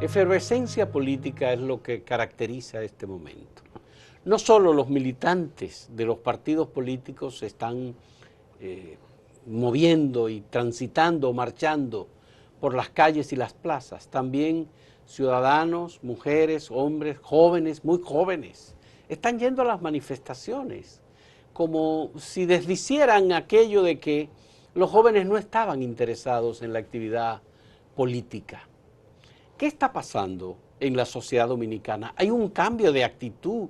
Efervescencia política es lo que caracteriza este momento. No solo los militantes de los partidos políticos se están moviendo y transitando, marchando por las calles y las plazas, también ciudadanos, mujeres, hombres, jóvenes, muy jóvenes, están yendo a las manifestaciones, como si desdicieran aquello de que los jóvenes no estaban interesados en la actividad política. ¿Qué está pasando en la sociedad dominicana? ¿Hay un cambio de actitud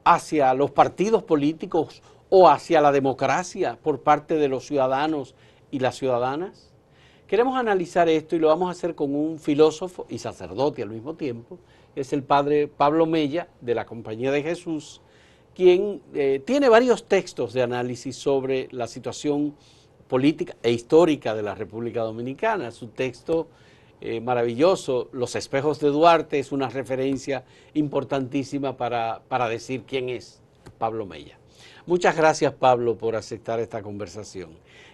hacia los partidos políticos o hacia la democracia por parte de los ciudadanos y las ciudadanas? Queremos analizar esto y lo vamos a hacer con un filósofo y sacerdote al mismo tiempo. Es el padre Pablo Mella, de la Compañía de Jesús, quien tiene varios textos de análisis sobre la situación política e histórica de la República Dominicana. Su texto maravilloso, Los espejos de Duarte, es una referencia importantísima para decir quién es Pablo Mella. Muchas gracias, Pablo, por aceptar esta conversación.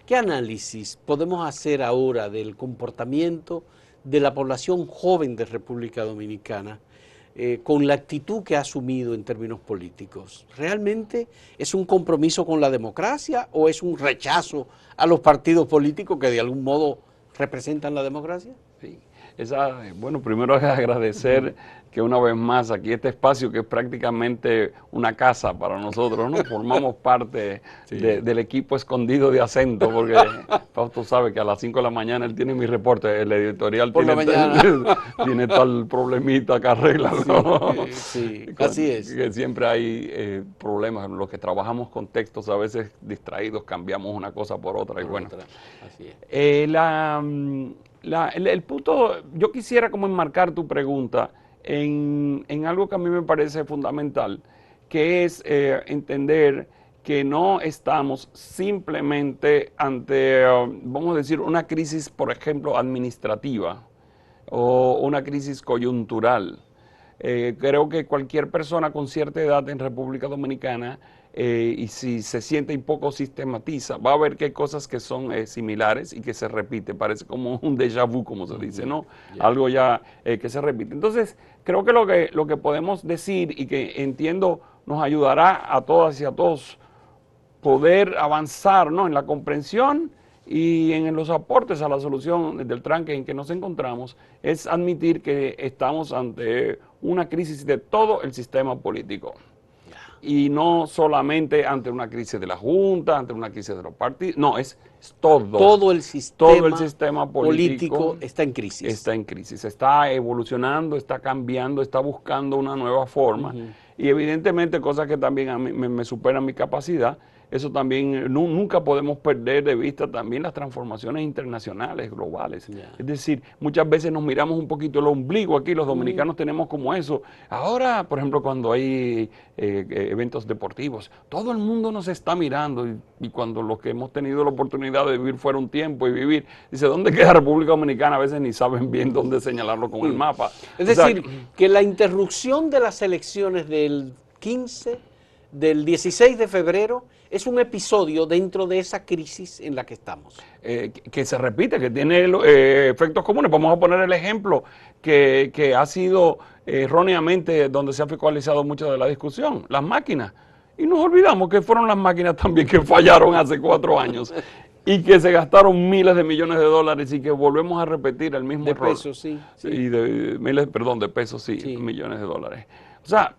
¿Qué análisis podemos hacer ahora del comportamiento de la población joven de República Dominicana con la actitud que ha asumido en términos políticos? ¿Realmente es un compromiso con la democracia o es un rechazo a los partidos políticos que de algún modo representan la democracia? Sí. Bueno, primero es agradecer que una vez más aquí este espacio que es prácticamente una casa para nosotros, ¿no? Formamos parte del equipo escondido de Acento, porque Fausto sabe que a las 5 de la mañana él tiene mi reporte, el editorial tiene tal problemita que arreglarlo. Sí, así es. Que siempre hay problemas, los que trabajamos con textos a veces distraídos cambiamos una cosa por otra y bueno. Así es. El punto, yo quisiera como enmarcar tu pregunta en algo que a mí me parece fundamental, que es entender que no estamos simplemente ante, vamos a decir, una crisis, por ejemplo, administrativa o una crisis coyuntural. Creo que cualquier persona con cierta edad en República Dominicana, y si se siente un poco sistematiza, va a ver que hay cosas que son similares y que se repite, parece como un déjà vu, como se dice, ¿no? Algo ya que se repite. Entonces, creo que lo que podemos decir y que entiendo nos ayudará a todas y a todos poder avanzar, ¿no?, en la comprensión y en los aportes a la solución del tranque en que nos encontramos, es admitir que estamos ante una crisis de todo el sistema político. Y no solamente ante una crisis de la Junta, ante una crisis de los partidos, no, es todo. Todo el sistema político está en crisis. Está en crisis, está evolucionando, está cambiando, está buscando una nueva forma. Y evidentemente cosas que también a mí me superan mi capacidad, eso también, nunca podemos perder de vista también las transformaciones internacionales, globales. Es decir, muchas veces nos miramos un poquito el ombligo aquí, los dominicanos tenemos como eso. Ahora, por ejemplo, cuando hay eventos deportivos, todo el mundo nos está mirando y cuando los que hemos tenido la oportunidad de vivir fuera un tiempo y vivir, dice, ¿dónde queda República Dominicana? A veces ni saben bien dónde señalarlo con el mapa. Es decir, que la interrupción de las elecciones del 16 de febrero es un episodio dentro de esa crisis en la que estamos. Que se repite, que tiene efectos comunes. Vamos a poner el ejemplo que ha sido erróneamente donde se ha focalizado mucho de la discusión, las máquinas. Y nos olvidamos que fueron las máquinas también que fallaron hace 4 años y que se gastaron miles de millones de dólares y que volvemos a repetir el mismo error. De pesos, sí. Y de pesos, sí, millones de dólares. O sea,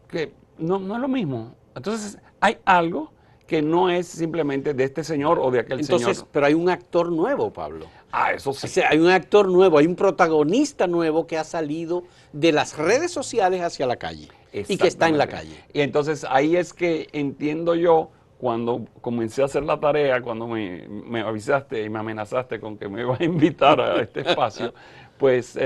que no es lo mismo. Entonces, hay algo que no es simplemente de este señor o de aquel señor. Pero hay un actor nuevo, Pablo. Eso sí. O sea, hay un actor nuevo, hay un protagonista nuevo que ha salido de las redes sociales hacia la calle y que está en la calle. Y entonces ahí es que entiendo yo, cuando comencé a hacer la tarea, cuando me avisaste y me amenazaste con que me ibas a invitar a este espacio, pues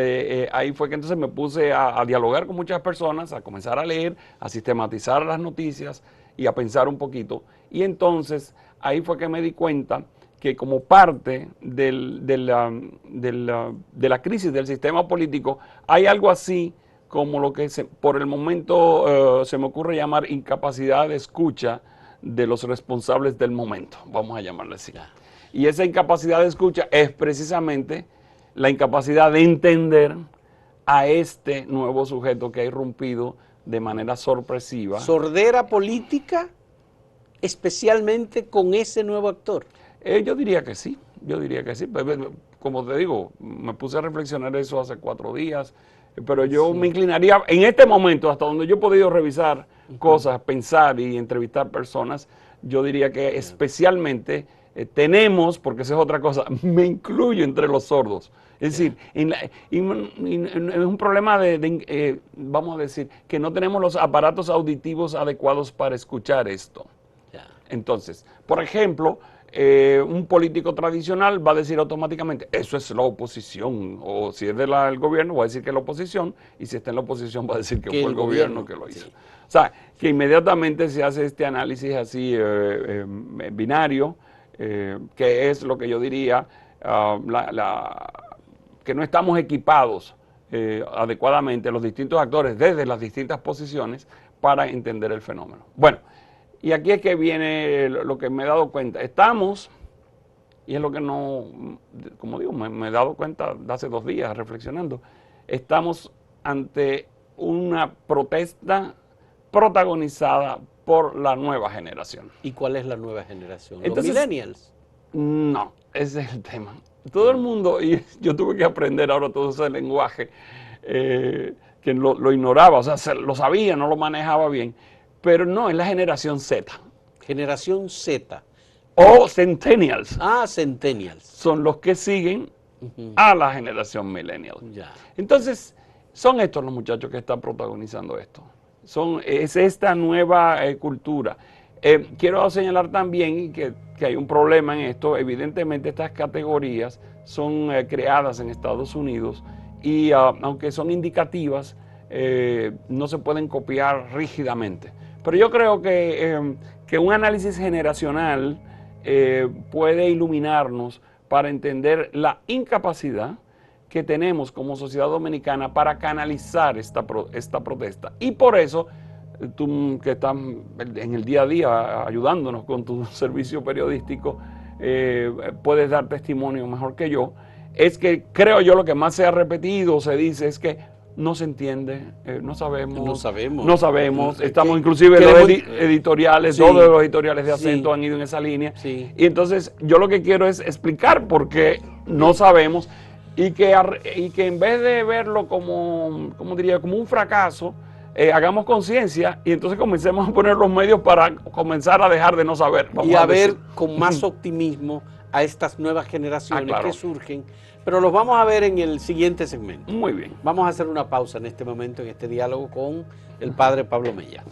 ahí fue que entonces me puse a dialogar con muchas personas, a comenzar a leer, a sistematizar las noticias y a pensar un poquito. Y entonces ahí fue que me di cuenta que como parte de la crisis del sistema político hay algo así como lo que por el momento se me ocurre llamar incapacidad de escucha de los responsables del momento, vamos a llamarle así. Y esa incapacidad de escucha es precisamente la incapacidad de entender a este nuevo sujeto que ha irrumpido de manera sorpresiva. Sordera política, especialmente con ese nuevo actor. Yo diría que sí, Como te digo, me puse a reflexionar eso hace 4 días, pero yo me inclinaría, en este momento, hasta donde yo he podido revisar cosas, pensar y entrevistar personas, yo diría que especialmente tenemos, porque esa es otra cosa, me incluyo entre los sordos. Es decir, es un problema vamos a decir, que no tenemos los aparatos auditivos adecuados para escuchar esto. Entonces, por ejemplo, un político tradicional va a decir automáticamente, eso es la oposición, o si es del gobierno va a decir que es la oposición, y si está en la oposición va a decir que fue el gobierno que lo hizo. Sí. O sea, que inmediatamente se hace este análisis así binario, que es lo que yo diría, que no estamos equipados adecuadamente los distintos actores desde las distintas posiciones para entender el fenómeno. Bueno, y aquí es que viene lo que me he dado cuenta. Estamos, y es lo que no, como digo, me he dado cuenta de hace 2 días reflexionando, estamos ante una protesta protagonizada por la nueva generación. ¿Y cuál es la nueva generación? ¿Los millennials? No, ese es el tema. Todo el mundo, y yo tuve que aprender ahora todo ese lenguaje, que lo ignoraba, o sea, lo sabía, no lo manejaba bien. Pero no, es la generación Z. Generación Z. O Centennials. Ah, Centennials. Son los que siguen a la generación Millennial. Ya. Entonces, son estos los muchachos que están protagonizando esto. Es esta nueva cultura. Quiero señalar también que hay un problema en esto. Evidentemente, estas categorías son creadas en Estados Unidos y aunque son indicativas, no se pueden copiar rígidamente. Pero yo creo que un análisis generacional puede iluminarnos para entender la incapacidad que tenemos como sociedad dominicana para canalizar esta protesta. Y por eso, tú que estás en el día a día ayudándonos con tu servicio periodístico, puedes dar testimonio mejor que yo, es que creo yo lo que más se ha repetido, se dice, es que no se entiende, no sabemos. No sabemos. Estamos inclusive los editoriales, sí, todos los editoriales de Acento sí han ido en esa línea. Sí. Y entonces yo lo que quiero es explicar por qué no sabemos y que en vez de verlo como un fracaso, hagamos conciencia y entonces comencemos a poner los medios para comenzar a dejar de no saber. Y a ver con más optimismo a estas nuevas generaciones que surgen. Pero los vamos a ver en el siguiente segmento. Muy bien. Vamos a hacer una pausa en este momento, en este diálogo con el padre Pablo Mella.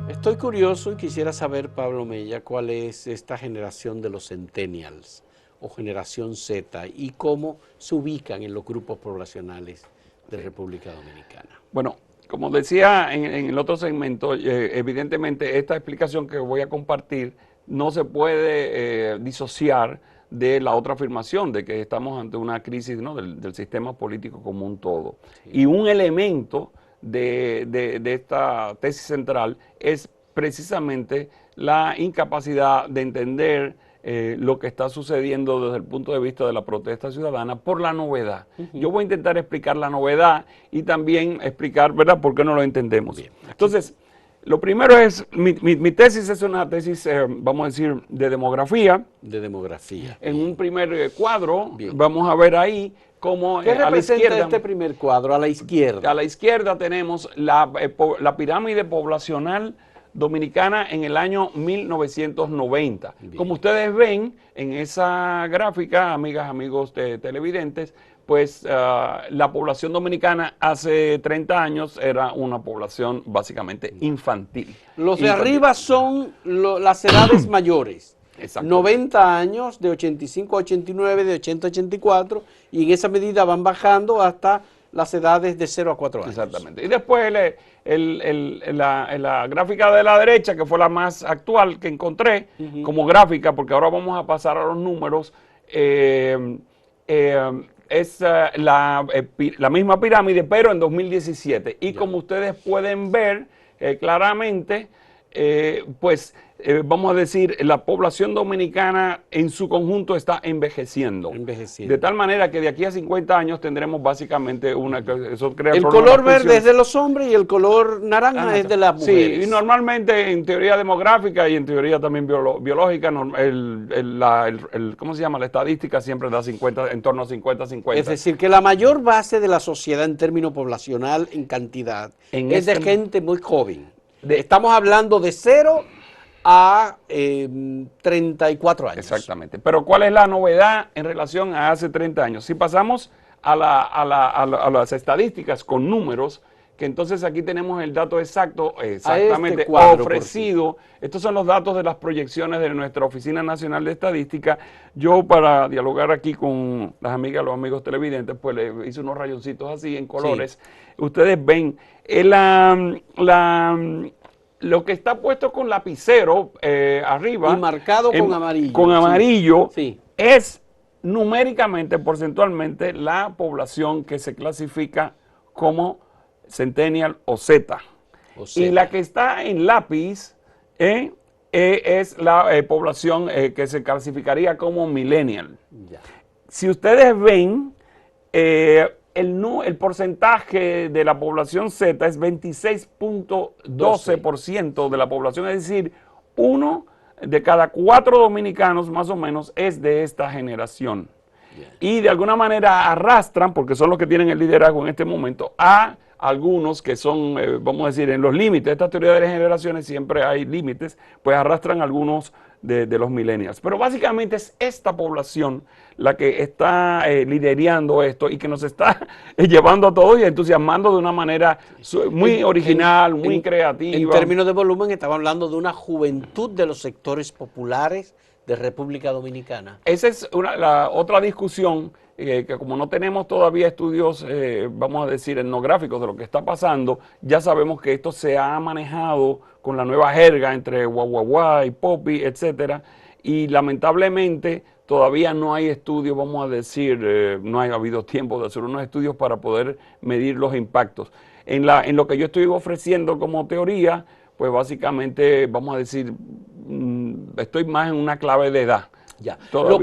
Estoy curioso y quisiera saber, Pablo Mella, cuál es esta generación de los centennials o generación Z y cómo se ubican en los grupos poblacionales de República Dominicana. Bueno, como decía en el otro segmento, evidentemente esta explicación que voy a compartir no se puede disociar de la otra afirmación de que estamos ante una crisis, ¿no?, del sistema político como un todo. Sí. Y un elemento de esta tesis central es precisamente la incapacidad de entender lo que está sucediendo desde el punto de vista de la protesta ciudadana por la novedad. Yo voy a intentar explicar la novedad y también explicar, ¿verdad?, por qué no lo entendemos. Bien. Entonces, lo primero es, mi tesis es una tesis, vamos a decir, de demografía. De demografía. En un primer cuadro, vamos a ver ahí cómo ¿qué representa este primer cuadro? A la izquierda. A la izquierda tenemos la pirámide poblacional dominicana en el año 1990. Bien. Como ustedes ven en esa gráfica, amigas, amigos televidentes, pues la población dominicana hace 30 años era una población básicamente infantil. Los de arriba son las edades mayores. 90 años, de 85 a 89, de 80 a 84, y en esa medida van bajando hasta las edades de 0 a 4 años. Exactamente. Y después la gráfica de la derecha, que fue la más actual que encontré como gráfica, porque ahora vamos a pasar a los números, es la misma pirámide, pero en 2017. Y Ya. como ustedes pueden ver claramente, pues vamos a decir, la población dominicana en su conjunto está envejeciendo. Envejeciendo. De tal manera que de aquí a 50 años tendremos básicamente eso crea El problemas color verde pensiones. es de los hombres y el color naranja es de las mujeres. Sí, y normalmente en teoría demográfica y en teoría también biológica, ¿cómo se llama? La estadística siempre da 50, en torno a 50-50. Es decir, que la mayor base de la sociedad en términos poblacional, en cantidad, es de gente muy joven. Estamos hablando de 0 a 34 años. Exactamente. Pero ¿cuál es la novedad en relación a hace 30 años? Si pasamos a las estadísticas con números, que entonces aquí tenemos el dato exacto, exactamente cuadro, ofrecido. Estos son los datos de las proyecciones de nuestra Oficina Nacional de Estadística. Yo, para dialogar aquí con las amigas, los amigos televidentes, pues le hice unos rayoncitos así en colores. Sí. Ustedes ven lo que está puesto con lapicero arriba. Y marcado con amarillo. Con amarillo, sí. Es numéricamente, porcentualmente, la población que se clasifica como Centennial o Z. Y la que está en lápiz es la población que se clasificaría como Millennial. Ya. Si ustedes ven, el porcentaje de la población Z es 26.12% de la población, es decir, 1 de cada 4 dominicanos más o menos es de esta generación. Yeah. Y de alguna manera arrastran, porque son los que tienen el liderazgo en este momento, a algunos que son, vamos a decir, en los límites. Esta teoría de las generaciones siempre hay límites, pues arrastran a algunos de los millennials. Pero básicamente es esta población la que está liderando esto y que nos está llevando a todos y entusiasmando de una manera muy original, muy creativa. En términos de volumen, estamos hablando de una juventud de los sectores populares de República Dominicana. Esa es la otra discusión, que como no tenemos todavía estudios, vamos a decir, etnográficos de lo que está pasando, ya sabemos que esto se ha manejado con la nueva jerga entre guaguaguá y popi, etcétera, y lamentablemente todavía no hay estudios, vamos a decir, no ha habido tiempo de hacer unos estudios para poder medir los impactos. En lo que yo estoy ofreciendo como teoría, pues básicamente, vamos a decir, estoy más en una clave de edad. Ya. Lo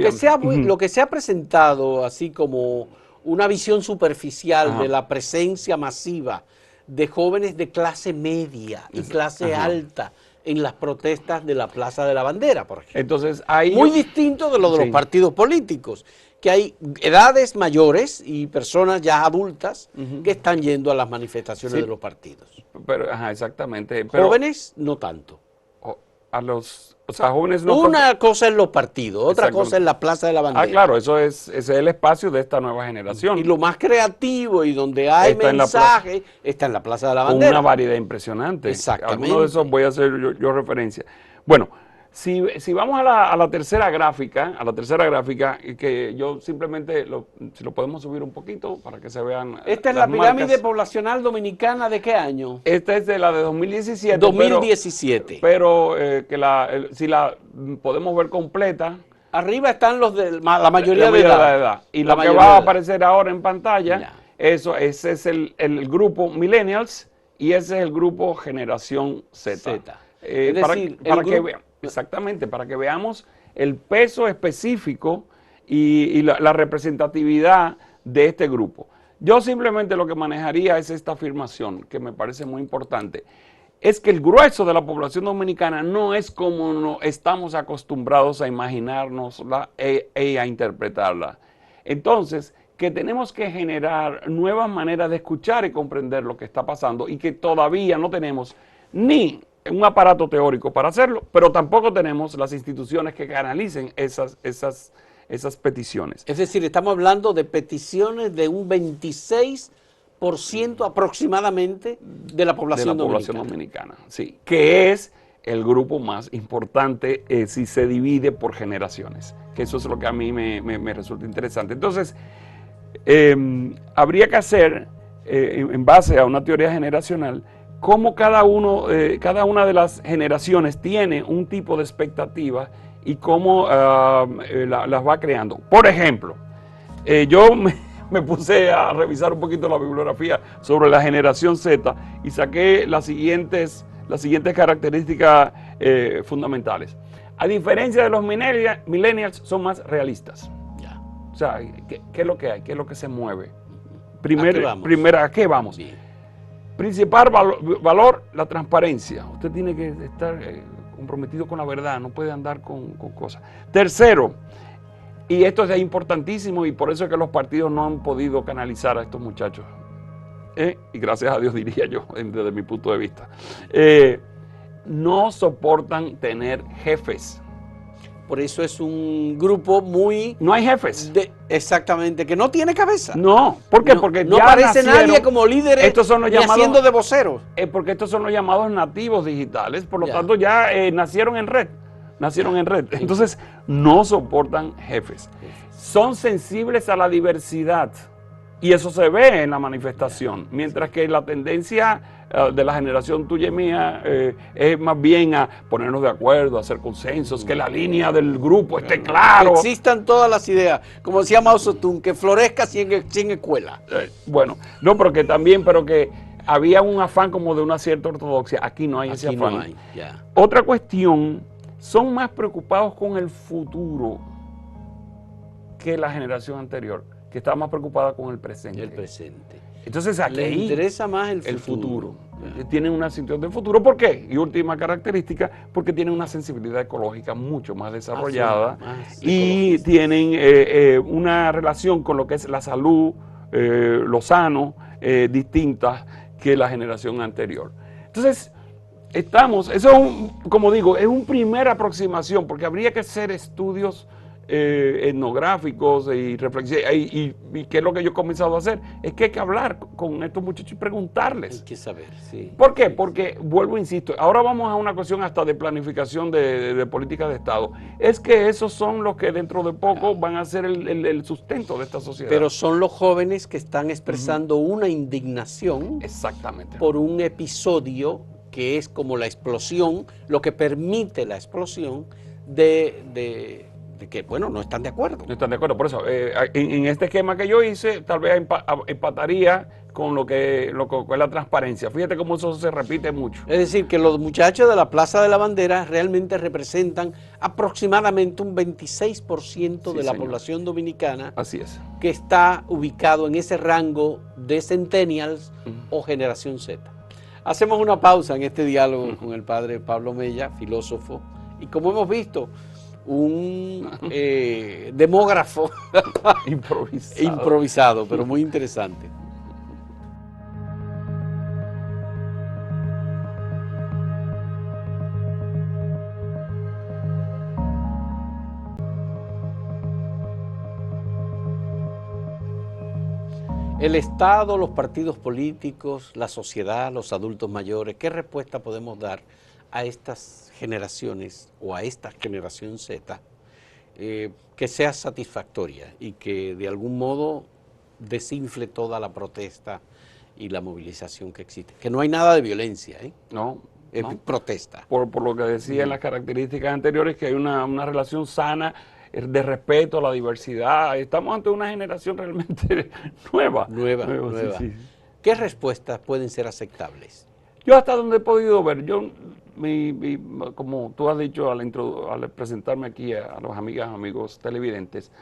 que se ha presentado así como una visión superficial de la presencia masiva de jóvenes de clase media y clase alta en las protestas de la Plaza de la Bandera, por ejemplo. Entonces, ahí muy distinto de lo de los partidos políticos, que hay edades mayores y personas ya adultas que están yendo a las manifestaciones de los partidos. Pero, exactamente. Pero, jóvenes, no tanto. O sea, jóvenes no. Una cosa es los partidos, otra cosa es la Plaza de la Bandera. Claro, ese es el espacio de esta nueva generación. Y lo más creativo y donde hay mensaje está en la Plaza de la Bandera. Con una variedad impresionante. Exactamente. Alguno de esos voy a hacer yo referencia. Bueno, si vamos a la tercera gráfica, que yo simplemente, si lo podemos subir un poquito para que se vean. Esta es la pirámide poblacional dominicana, ¿de qué año? Esta es de la de 2017. 2017. Pero si la podemos ver completa. Arriba están los de la mayoría de edad. Y lo que va a aparecer ahora en pantalla, ese es el grupo Millennials y ese es el grupo Generación Z. Es decir, para que vean. Exactamente, para que veamos el peso específico y la representatividad de este grupo. Yo simplemente lo que manejaría es esta afirmación, que me parece muy importante. Es que el grueso de la población dominicana no es como no estamos acostumbrados a imaginárnosla a interpretarla. Entonces, que tenemos que generar nuevas maneras de escuchar y comprender lo que está pasando y que todavía no tenemos ni un aparato teórico para hacerlo, pero tampoco tenemos las instituciones que canalicen esas peticiones. Es decir, estamos hablando de peticiones de un 26% aproximadamente de la población dominicana. Sí, que es el grupo más importante si se divide por generaciones, que eso es lo que a mí me resulta interesante. Entonces, habría que hacer, en base a una teoría generacional, cómo cada una de las generaciones tiene un tipo de expectativa y cómo las va creando. Por ejemplo, yo me puse a revisar un poquito la bibliografía sobre la generación Z y saqué las siguientes características fundamentales. A diferencia de los millennials, son más realistas. Ya. O sea, ¿qué es lo que hay? ¿Qué es lo que se mueve? ¿A qué vamos? Bien. Principal valor, la transparencia. Usted tiene que estar comprometido con la verdad, no puede andar con cosas. Tercero, y esto es importantísimo y por eso es que los partidos no han podido canalizar a estos muchachos. Y gracias a Dios diría yo, desde mi punto de vista. No soportan tener jefes. Por eso es un grupo muy... No hay jefes. Exactamente, que no tiene cabeza. No, ¿por qué? No, Porque no ya aparece nadie como líderes estos son los ni llamados, haciendo de voceros. Porque estos son los llamados nativos digitales, por lo Ya. tanto ya nacieron en red. Entonces no soportan jefes. Son sensibles a la diversidad y eso se ve en la manifestación, mientras que la tendencia de la generación tuya y mía es más bien a ponernos de acuerdo, a hacer consensos, que la línea del grupo esté claro. Que existan todas las ideas, como decía Mao Zedong, que florezca sin escuela. Bueno, no, pero que había un afán como de una cierta ortodoxia. Aquí no hay ese afán. No hay, ya. Otra cuestión, son más preocupados con el futuro que la generación anterior, que estaba más preocupada con el presente. El presente. Entonces aquí les interesa más el futuro. Tienen una situación del futuro. ¿Por qué? Y última característica, porque tienen una sensibilidad ecológica mucho más desarrollada y tienen una relación con lo que es la salud, lo sano, distintas que la generación anterior. Entonces, eso es como digo, es una primera aproximación, porque habría que hacer estudios etnográficos y reflexiones, y qué es lo que yo he comenzado a hacer, es que hay que hablar con estos muchachos y preguntarles. Hay que saber, sí. ¿Por qué? Porque, vuelvo, insisto, ahora vamos a una cuestión hasta de planificación de política de Estado. Es que esos son los que dentro de poco van a ser el sustento de esta sociedad. Pero son los jóvenes que están expresando una indignación exactamente por un episodio que es como la explosión, lo que permite la explosión de que, bueno, no están de acuerdo. No están de acuerdo, por eso, en este esquema que yo hice, tal vez empataría con lo que es la transparencia. Fíjate cómo eso se repite mucho. Es decir, que los muchachos de la Plaza de la Bandera realmente representan aproximadamente un 26% de la señor. Población dominicana. Así es. Que está ubicado en ese rango de centennials o generación Z. Hacemos una pausa en este diálogo con el padre Pablo Mella, filósofo, y como hemos visto, un demógrafo improvisado, pero muy interesante. El Estado, los partidos políticos, la sociedad, los adultos mayores, ¿qué respuesta podemos dar a estas generaciones o a esta generación Z que sea satisfactoria y que de algún modo desinfle toda la protesta y la movilización que existe? Que no hay nada de violencia, No. Es protesta. Por lo que decía en las características anteriores, que hay una relación sana de respeto a la diversidad. Estamos ante una generación realmente nueva. Nueva. Sí. ¿Qué respuestas pueden ser aceptables? Yo hasta donde he podido ver, como tú has dicho al presentarme aquí a los amigos televidentes,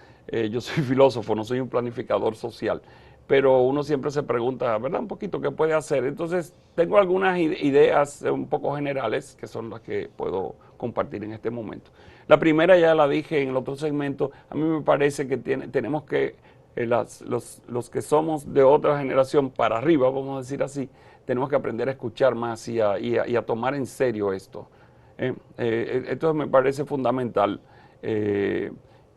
yo soy filósofo, no soy un planificador social, pero uno siempre se pregunta, ¿verdad? Un poquito, ¿qué puede hacer? Entonces, tengo algunas ideas un poco generales, que son las que puedo compartir en este momento. La primera ya la dije en el otro segmento. A mí me parece que tenemos que, los que somos de otra generación para arriba, vamos a decir así, tenemos que aprender a escuchar más y a tomar en serio esto. Esto me parece fundamental,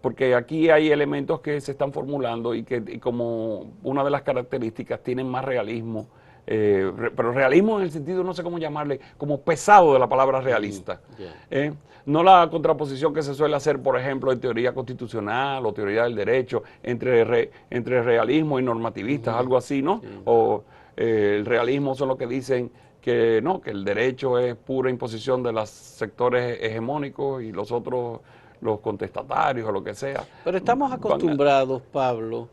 porque aquí hay elementos que se están formulando y como una de las características tienen más realismo, pero realismo en el sentido, no sé cómo llamarle, como pesado de la palabra realista. No la contraposición que se suele hacer, por ejemplo, en teoría constitucional o teoría del derecho, entre realismo y normativistas, algo así, ¿no? O el realismo son los que dicen que no, que el derecho es pura imposición de los sectores hegemónicos y los otros, los contestatarios o lo que sea. Pero estamos acostumbrados, Pablo,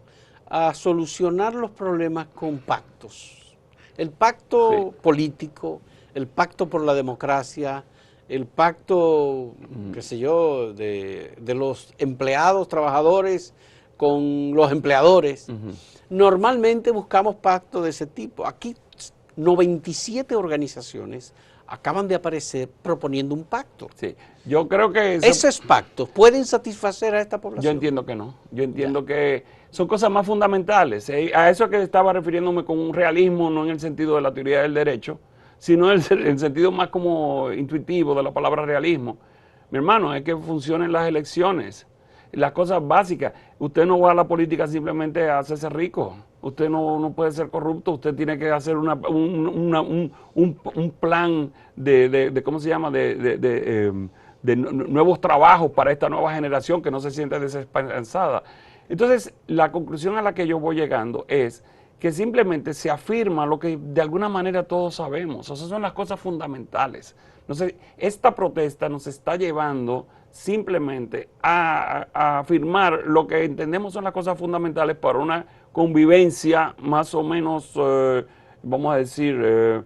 a solucionar los problemas con pactos. El pacto político, el pacto por la democracia, el pacto, qué sé yo, de los empleados, trabajadores con los empleadores. Normalmente buscamos pactos de ese tipo. Aquí 97 organizaciones acaban de aparecer proponiendo un pacto. Sí, yo creo que esos pactos pueden satisfacer a esta población. Yo entiendo que no. Yo entiendo que son cosas más fundamentales. A eso que estaba refiriéndome con un realismo, no en el sentido de la teoría del derecho, sino en el sentido más como intuitivo de la palabra realismo. Mi hermano, es que funcionen las elecciones, las cosas básicas. Usted no va a la política simplemente a hacerse rico. Usted no puede ser corrupto, usted tiene que hacer un plan de ¿cómo se llama?, de nuevos trabajos para esta nueva generación que no se siente desesperanzada. Entonces, la conclusión a la que yo voy llegando es que simplemente se afirma lo que de alguna manera todos sabemos. O sea, son las cosas fundamentales. Entonces, esta protesta nos está llevando simplemente a afirmar lo que entendemos son las cosas fundamentales para una convivencia más o menos, vamos a decir,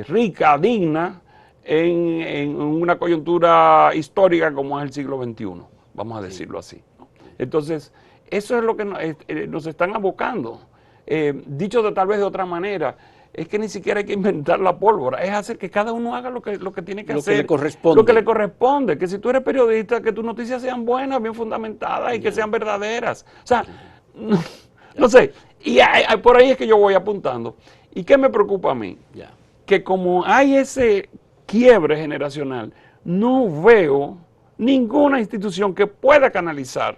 rica, digna, en una coyuntura histórica como es el siglo XXI, vamos a decirlo así, ¿no? Entonces, eso es lo que nos están abocando. Dicho tal vez de otra manera, es que ni siquiera hay que inventar la pólvora, es hacer que cada uno haga lo que tiene que hacer. Lo que le corresponde. Lo que le corresponde, que si tú eres periodista, que tus noticias sean buenas, bien fundamentadas y que sean verdaderas. O sea, no sé, y por ahí es que yo voy apuntando. ¿Y qué me preocupa a mí? Que como hay ese quiebre generacional, no veo ninguna institución que pueda canalizar,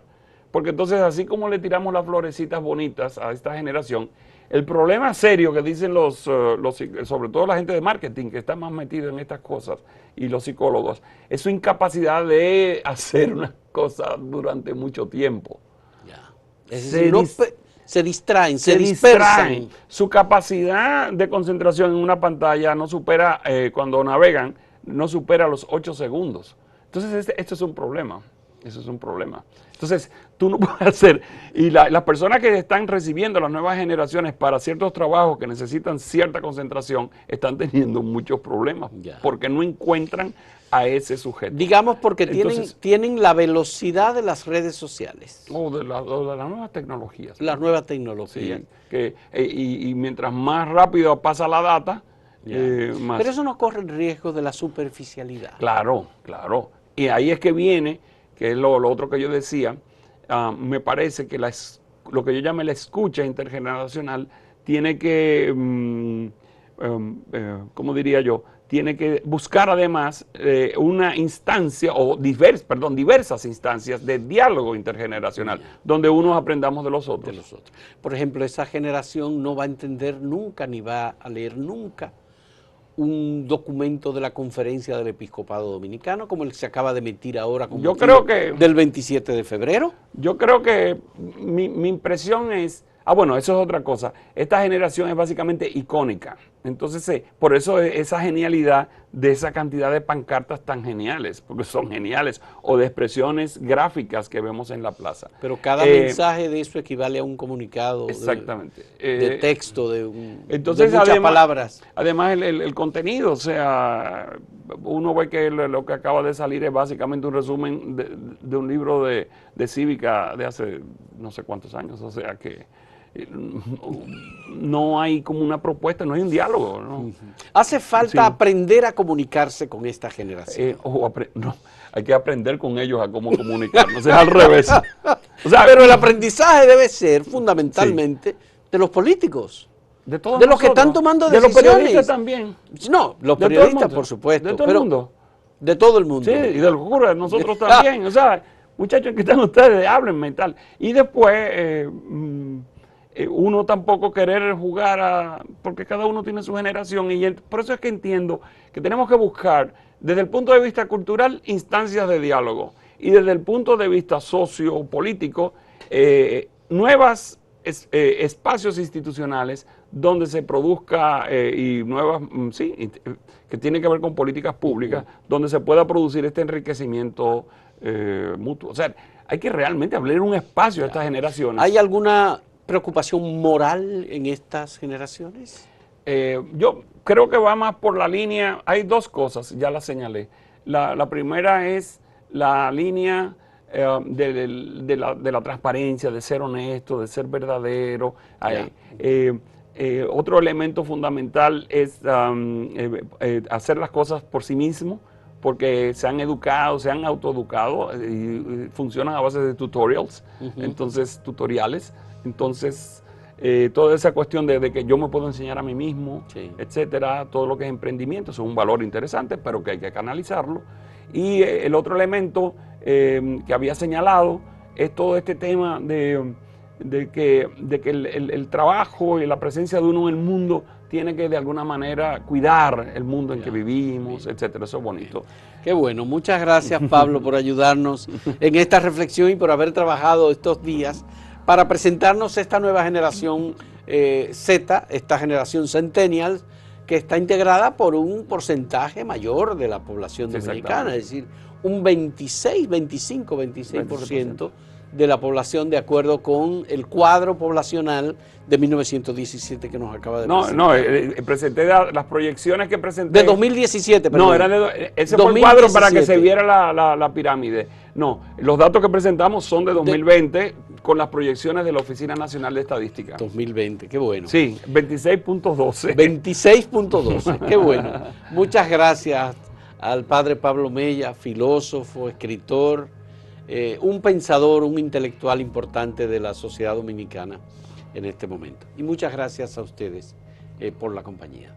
porque entonces así como le tiramos las florecitas bonitas a esta generación, el problema serio que dicen sobre todo la gente de marketing que está más metido en estas cosas y los psicólogos, es su incapacidad de hacer unas cosas durante mucho tiempo. Se distraen, se dispersan. Su capacidad de concentración en una pantalla no supera, cuando navegan, no supera los 8 segundos. Entonces, esto es un problema. Eso es un problema. Entonces, tú no puedes hacer, y las personas que están recibiendo las nuevas generaciones para ciertos trabajos que necesitan cierta concentración, están teniendo muchos problemas, porque no encuentran a ese sujeto. Digamos porque tienen la velocidad de las redes sociales. O de las nuevas tecnologías. Las nuevas tecnologías. Sí, y mientras más rápido pasa la data, más... Pero eso no corre el riesgo de la superficialidad. Claro, claro. Y ahí es que viene, que es lo otro que yo decía, me parece que lo que yo llamo la escucha intergeneracional tiene que, ¿cómo diría yo?, tiene que buscar además una instancia, o diversas instancias de diálogo intergeneracional, donde unos aprendamos de los otros. Por ejemplo, esa generación no va a entender nunca, ni va a leer nunca, un documento de la Conferencia del Episcopado Dominicano, como el que se acaba de emitir ahora del 27 de febrero. Yo creo que mi impresión es... bueno, eso es otra cosa. Esta generación es básicamente icónica. Entonces, por eso esa genialidad de esa cantidad de pancartas tan geniales, porque son geniales, o de expresiones gráficas que vemos en la plaza. Pero cada mensaje de eso equivale a un comunicado exactamente. De texto, de muchas palabras. Además, el contenido, o sea, uno ve que lo que acaba de salir es básicamente un resumen de un libro de cívica de hace no sé cuántos años, o sea que... no hay como una propuesta, no hay un diálogo, ¿no? Hace falta aprender a comunicarse con esta generación. No, hay que aprender con ellos a cómo comunicarnos, es al revés. O sea, pero el aprendizaje debe ser fundamentalmente de los políticos, de los que están tomando decisiones. De los periodistas también. No, los periodistas por supuesto. De todo el mundo. De todo el mundo. Sí, y de los curas, nosotros también. O sea, muchachos, que están ustedes, háblenme y tal. Y después... uno tampoco querer jugar porque cada uno tiene su generación y por eso es que entiendo que tenemos que buscar desde el punto de vista cultural instancias de diálogo y desde el punto de vista sociopolítico nuevos espacios institucionales donde se produzca y nuevas, que tienen que ver con políticas públicas donde se pueda producir este enriquecimiento mutuo. O sea, hay que realmente abrir un espacio a estas generaciones. ¿Hay alguna preocupación moral en estas generaciones? Yo creo que va más por la línea, hay dos cosas, ya las señalé. La primera es la línea de la transparencia, de ser honesto, de ser verdadero. Otro elemento fundamental es hacer las cosas por sí mismo, porque se han educado, se han autoeducado y funcionan a base de tutorials, tutoriales. Entonces, toda esa cuestión de que yo me puedo enseñar a mí mismo, etcétera, todo lo que es emprendimiento, eso es un valor interesante, pero que hay que canalizarlo. Y el otro elemento que había señalado es todo este tema de que el trabajo y la presencia de uno en el mundo tiene que de alguna manera cuidar el mundo en que vivimos, etcétera. Eso es bonito. Qué bueno. Muchas gracias, Pablo, por ayudarnos en esta reflexión y por haber trabajado estos días para presentarnos esta nueva generación Z, esta generación Centennial, que está integrada por un porcentaje mayor de la población dominicana, es decir, un 26% de la población, de acuerdo con el cuadro poblacional de 1917 que nos acaba de presentar. Presenté las proyecciones que presenté. De 2017, perdón. No, ese fue el cuadro para que se viera la pirámide. No, los datos que presentamos son de 2020 con las proyecciones de la Oficina Nacional de Estadística. 2020, qué bueno. Sí, 26.12. 26.12, qué bueno. Muchas gracias al padre Pablo Mella, filósofo, escritor, un pensador, un intelectual importante de la sociedad dominicana en este momento. Y muchas gracias a ustedes por la compañía.